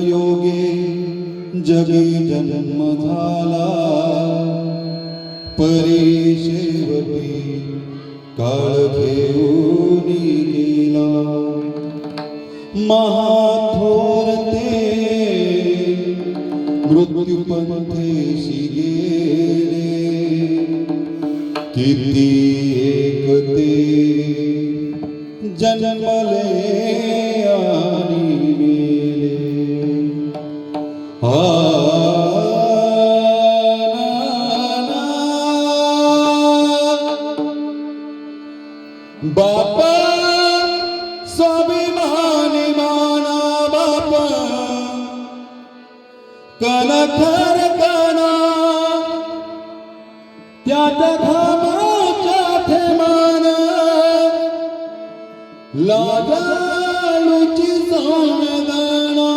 योगे जगी जन्म झाला, परी शेवटी काळ घेऊन गेला। महाथोर ते मृत्यू पंथेशी गेले, किती एकते जन्मले आणि मेले। बापा स्वाभिमानी माना बापा, कणखर कणा त्यात घामाच्या थेमान, लाजाळूची संवेदना।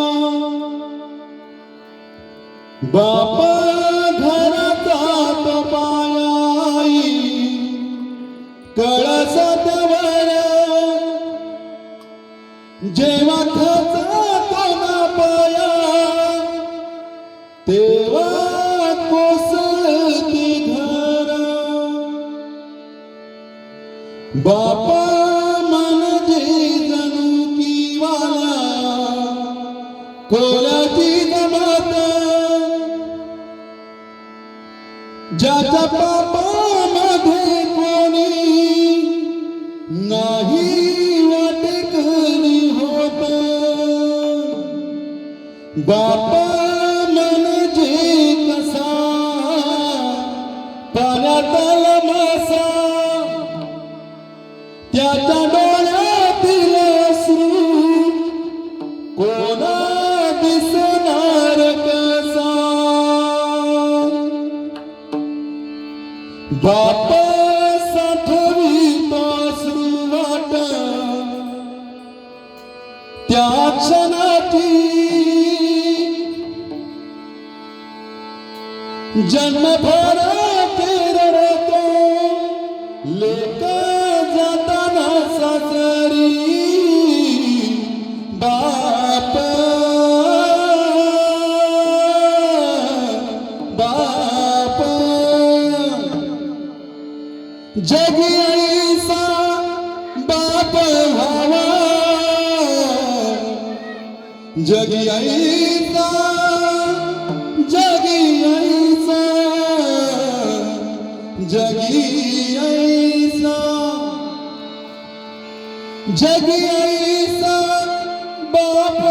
बापा घरात पायाई कळसातवर, जेव्हा खचातो ना पाया तेव्हा कोसळती घर। बापा म्हणजे जणू की वाला कोल्याची जमात, ज्याच्या पापामध्ये कोणी नाही वाटेकरी होत। बापा म्हणजे कसा पाण्यातला मासा, त्याच्या डोळ्यातील अश्रू कोणा दिसणार कसा। बापा साठवीत अश्रू वाट त्या क्षणाची, जन्मभर रडतो लेक जाताना सासरी। बाप बाप जगी ऐसा बाप व्हावा, जगी ऐसा जगी ऐसा जगी ऐसा जगी ऐसा बाप